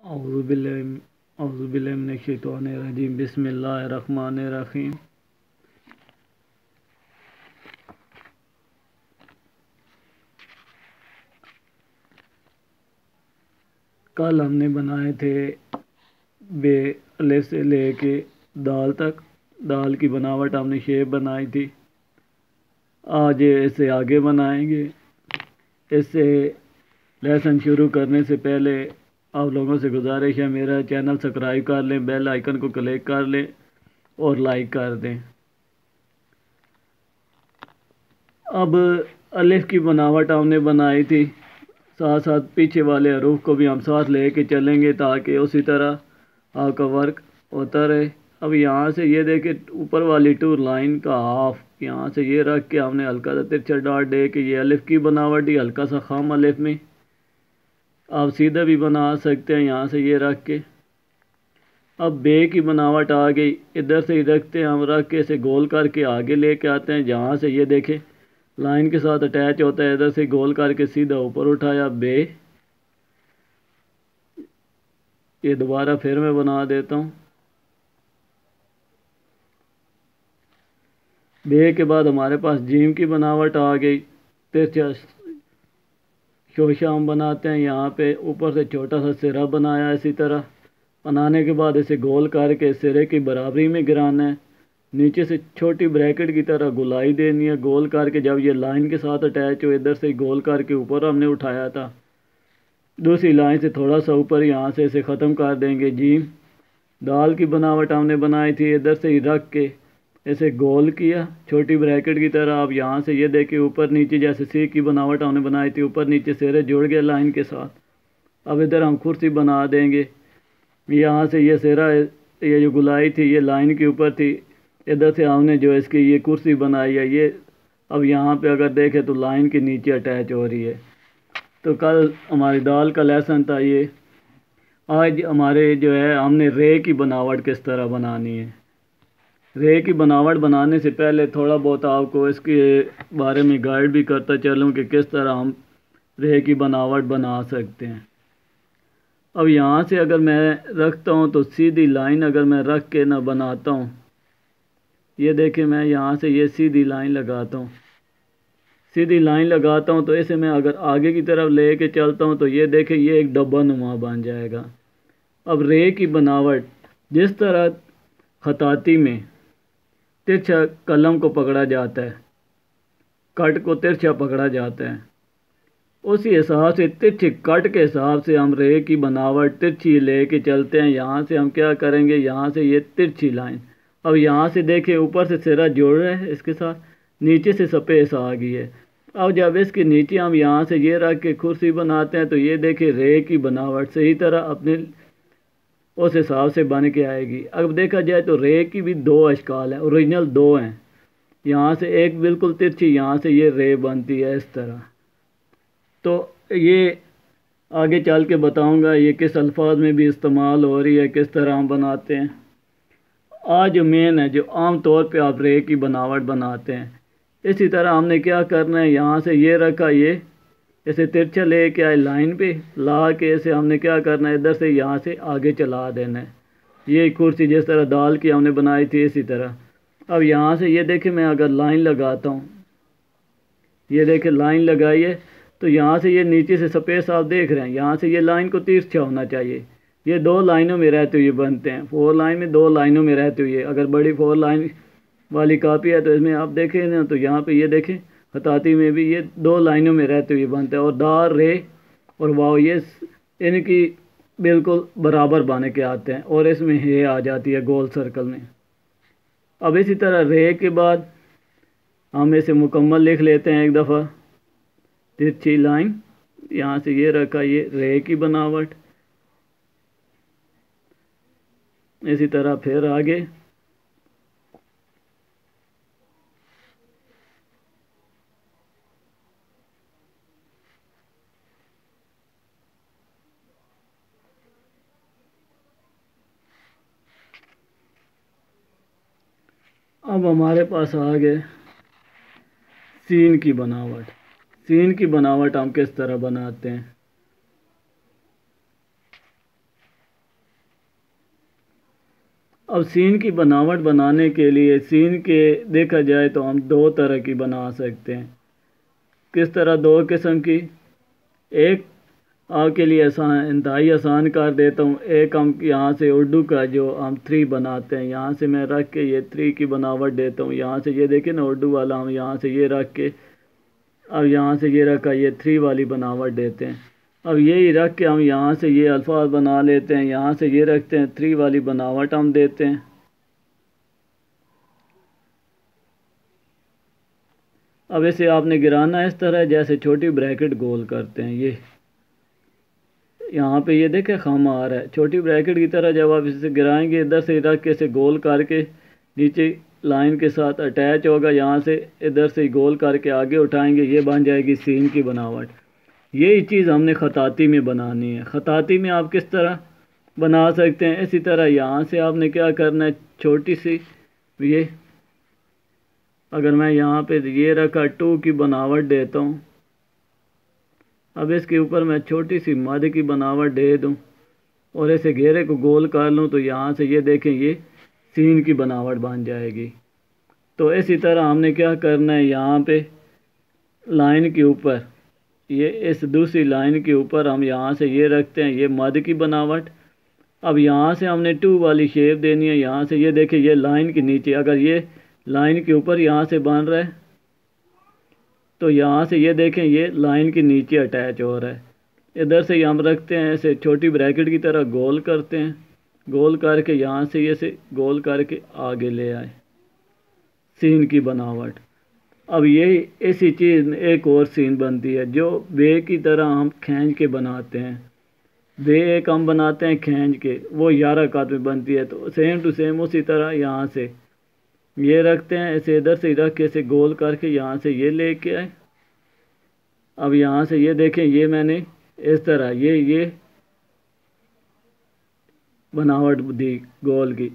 औज़ुबिल्लाहि मिनश्शैतानिर्रजीम बिस्मिल्लाहिर्रहमानिर्रहीम। कल हमने बनाए थे बे अलिफ से लेके दाल तक। दाल की बनावट हमने शेप बनाई थी। आज इससे आगे बनाएंगे। इससे लेसन शुरू करने से पहले आप लोगों से गुजारिश है, मेरा चैनल सब्सक्राइब कर लें, बेल आइकन को क्लिक कर लें और लाइक कर दें। अब अलिफ की बनावट हमने बनाई थी, साथ साथ पीछे वाले हरूफ को भी हम साथ लेके चलेंगे ताकि उसी तरह आपका वर्क होता रहे। अब यहाँ से ये देखे ऊपर वाली टू लाइन का हाफ यहाँ से ये रख के हमने हल्का सा तिरछा डॉट दे के ये अलिफ की बनावट ही हल्का सा खाम अलिफ में आप सीधा भी बना सकते हैं यहाँ से ये रख के। अब बे की बनावट आ गई, इधर से ही रखते हैं हम, रख के इसे गोल करके आगे लेके आते हैं। जहाँ से ये देखें लाइन के साथ अटैच होता है, इधर से गोल करके सीधा ऊपर उठाया बे। ये दोबारा फिर मैं बना देता हूँ। बे के बाद हमारे पास जीम की बनावट आ गई। तिरछा शोशा हम बनाते हैं, यहाँ पे ऊपर से छोटा सा सिरा बनाया। इसी तरह बनाने के बाद इसे गोल करके सिरे की बराबरी में गिराना है। नीचे से छोटी ब्रैकेट की तरह गुलाई देनी है गोल करके। जब ये लाइन के साथ अटैच हो, इधर से गोल करके ऊपर हमने उठाया था, दूसरी लाइन से थोड़ा सा ऊपर यहाँ से इसे ख़त्म कर देंगे। जीम दाल की बनावट हमने बनाई थी, इधर से ही रख के इसे गोल किया छोटी ब्रैकेट की तरह। अब यहाँ से ये देखिए ऊपर नीचे जैसे सी की बनावट हमने बनाई थी, ऊपर नीचे सिरे जुड़ गए लाइन के साथ। अब इधर हम कुर्सी बना देंगे। यहाँ से ये सिरा, ये जो गुलाई थी ये लाइन के ऊपर थी, इधर से हमने जो इसकी ये कुर्सी बनाई है ये अब यहाँ पे अगर देखें तो लाइन के नीचे अटैच हो रही है। तो कल हमारी दाल का लेसन था ये। आज हमारे जो है हमने रे की बनावट किस तरह बनानी है। रे की बनावट बनाने से पहले थोड़ा बहुत आपको इसके बारे में गाइड भी करता चलूँ कि किस तरह हम रे की बनावट बना सकते हैं। अब यहाँ से अगर मैं रखता हूँ तो सीधी लाइन अगर मैं रख के ना बनाता हूँ, ये देखिए मैं यहाँ से ये सीधी लाइन लगाता हूँ। सीधी लाइन लगाता हूँ तो इसे मैं अगर आगे की तरफ ले के चलता हूँ तो ये देखिए ये एक डब्बा नुमा बन जाएगा। अब रे की बनावट जिस तरह खताती में तिरछा कलम को पकड़ा जाता है, कट को तिरछा पकड़ा जाता है, उसी हिसाब से तिरछे कट के हिसाब से हम रे की बनावट तिरछी ले के चलते हैं। यहाँ से हम क्या करेंगे, यहाँ से ये तिरछी लाइन, अब यहाँ से देखिए ऊपर से सिरा जोड़ रहे हैं इसके साथ, नीचे से सपेस आ गई है। अब जब इसके नीचे हम यहाँ से ये रख के कुर्सी बनाते हैं तो ये देखिए रे की बनावट सही तरह अपने उस हिसाब से बन के आएगी। अब देखा जाए तो रे की भी दो अशकाल हैं, ओरिजिनल दो हैं। यहाँ से एक बिल्कुल तिरछी, यहाँ से ये रे बनती है इस तरह। तो ये आगे चल के बताऊँगा ये किस अल्फाज में भी इस्तेमाल हो रही है, किस तरह हम बनाते हैं। आज जो मेन है, जो आम तौर पे आप रे की बनावट बनाते हैं, इसी तरह हमने क्या करना है, यहाँ से ये रखा, ये इसे तिरछा ले के आए लाइन पे ला के इसे हमने क्या करना है, इधर से यहाँ से आगे चला देना है। ये कुर्सी जिस तरह दाल की हमने बनाई थी इसी तरह। अब यहाँ से ये देखें मैं अगर लाइन लगाता हूँ, ये देखें लाइन लगाई है, तो यहाँ से ये नीचे से स्पेस आप देख रहे हैं, यहाँ से ये लाइन को तिरछा होना चाहिए। ये दो लाइनों में रहते हुए बनते हैं, 4 लाइन में 2 लाइनों में रहते हुए। अगर बड़ी 4 लाइन वाली कापी है तो इसमें आप देखें ना, तो यहाँ पे ये देखें खताती में भी ये 2 लाइनों में रहते हुए बनते हैं। और दार रे और वाव ये इनकी बिल्कुल बराबर बन के आते हैं और इसमें हे आ जाती है गोल सर्कल में। अब इसी तरह रे के बाद हम इसे मुकम्मल लिख लेते हैं एक दफ़ा। तिरछी लाइन यहाँ से ये रखा, ये रे की बनावट। इसी तरह फिर आगे अब हमारे पास आ गए सीन की बनावट। सीन की बनावट हम किस तरह बनाते हैं। अब सीन की बनावट बनाने के लिए सीन के देखा जाए तो हम दो तरह की बना सकते हैं। किस तरह? दो किस्म की। एक आपके लिए आसान, इंतहाई आसान कर देता हूँ। एक हम यहाँ से उर्दू का जो हम 3 बनाते हैं, यहाँ से मैं रख के ये 3 की बनावट देता हूँ। यहाँ से ये देखिए ना, उर्दू वाला हम यहाँ से ये रख के, अब यहाँ से ये रखा, ये 3 वाली बनावट देते हैं। अब यही रख के हम यहाँ से ये अल्फाज बना लेते हैं, यहाँ से ये रखते हैं, 3 वाली बनावट हम देते हैं। अब इसे आपने गिराना इस तरह जैसे छोटी ब्रैकेट गोल करते हैं। ये यहाँ पे ये देखें खम आ रहा है, छोटी ब्रैकेट की तरह जब आप इसे गिराएंगे, इधर से रख के इसे गोल करके नीचे लाइन के साथ अटैच होगा, यहाँ से इधर से गोल करके आगे उठाएंगे, ये बन जाएगी सीन की बनावट। यही चीज़ हमने ख़ताती में बनानी है। ख़ताती में आप किस तरह बना सकते हैं? इसी तरह यहाँ से आपने क्या करना है, छोटी सी ये, अगर मैं यहाँ पे ये रखा 2 की बनावट देता हूँ, अब इसके ऊपर मैं छोटी सी मद की बनावट दे दूँ और ऐसे घेरे को गोल कर लूँ, तो यहाँ से ये देखें ये सीन की बनावट बन जाएगी। तो इसी तरह हमने क्या करना है, यहाँ पे लाइन के ऊपर, ये इस दूसरी लाइन के ऊपर हम यहाँ से ये रखते हैं, ये मद की बनावट। अब यहाँ से हमने 2 वाली शेप देनी है। यहाँ से ये देखें, ये लाइन के नीचे, अगर ये लाइन के ऊपर यहाँ से बन रहा है, तो यहाँ से ये देखें ये लाइन के नीचे अटैच हो रहा है। इधर से हम रखते हैं, ऐसे छोटी ब्रैकेट की तरह गोल करते हैं, गोल करके यहाँ से ये से गोल करके आगे ले आए, सीन की बनावट। अब यही इसी चीज़ में एक और सीन बनती है जो वे की तरह हम खींच के बनाते हैं। वे एक हम बनाते हैं खींच के, वो 11 कात में बनती है। तो सेम टू सेम उसी तरह यहाँ से ये रखते हैं, ऐसे इधर से रख के ऐसे गोल करके यहाँ से ये लेके आए। अब यहाँ से ये देखें, ये मैंने इस तरह ये बनावट दी गोल की।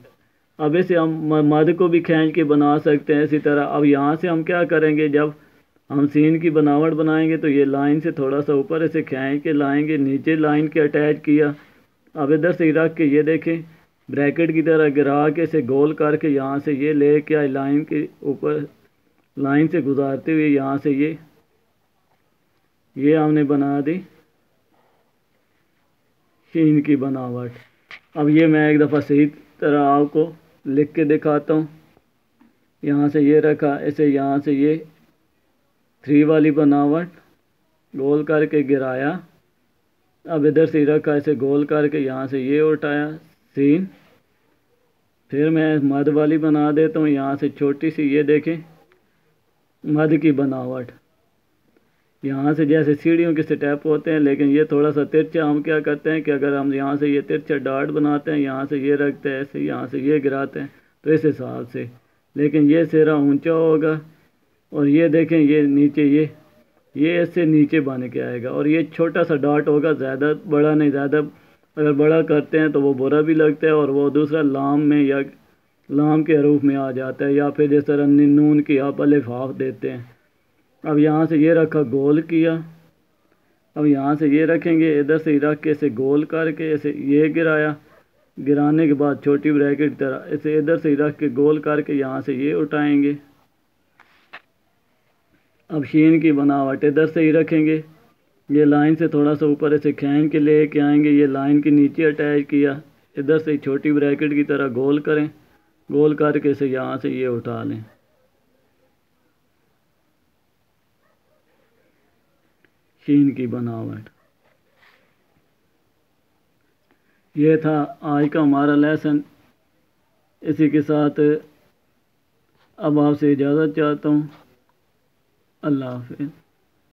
अब इसे हम मद को भी खींच के बना सकते हैं इसी तरह। अब यहाँ से हम क्या करेंगे, जब हम सीन की बनावट बनाएंगे तो ये लाइन से थोड़ा सा ऊपर इसे खींच के लाएंगे, नीचे लाइन के अटैच किया। अब इधर से रख के ये देखें ब्रैकेट की तरह गिरा के इसे गोल करके यहाँ से ये ले के आए, लाइन के ऊपर लाइन से गुजारते हुए यहाँ से ये हमने बना दी सीन की बनावट। अब ये मैं एक दफ़ा सही तरह आपको लिख के दिखाता हूँ। यहाँ से ये रखा, इसे यहाँ से ये 3 वाली बनावट गोल करके गिराया। अब इधर से रखा, इसे गोल करके यहाँ से ये उठाया सीन। फिर मैं मद वाली बना देता हूँ, यहाँ से छोटी सी ये देखें मद की बनावट। यहाँ से जैसे सीढ़ियों के स्टेप होते हैं, लेकिन ये थोड़ा सा तिरछा। हम क्या करते हैं कि अगर हम यहाँ से ये तिरछा डार्ट बनाते हैं, यहाँ से ये रखते हैं ऐसे, यहाँ से ये गिराते हैं, तो इस हिसाब से। लेकिन ये सिरा ऊंचा होगा और ये देखें ये नीचे ये इससे नीचे बन के आएगा और ये छोटा सा डार्ट होगा, ज़्यादा बड़ा नहीं। ज़्यादा अगर बड़ा करते हैं तो वो बुरा भी लगता है और वो दूसरा लाम में या लाम के हरूफ में आ जाता है, या फिर जिस तरह नून की आप अलिफ हाफ देते हैं। अब यहाँ से ये रखा, गोल किया। अब यहाँ से ये रखेंगे, इधर से रख के इसे गोल करके ऐसे ये गिराया। गिराने के बाद छोटी ब्रैकेट की तरह इसे इधर से रख के गोल करके यहाँ से ये उठाएंगे। अब शीन की बनावट इधर से ही रखेंगे, ये लाइन से थोड़ा सा ऊपर ऐसे खींच के ले के आएंगे, ये लाइन के नीचे अटैच किया। इधर से छोटी ब्रैकेट की तरह गोल करें, गोल करके इसे यहाँ से ये उठा लें। शीन की बनावट। ये था आज का हमारा लेसन। इसी के साथ अब आपसे इजाज़त चाहता हूँ। अल्लाह हाफ़िज़।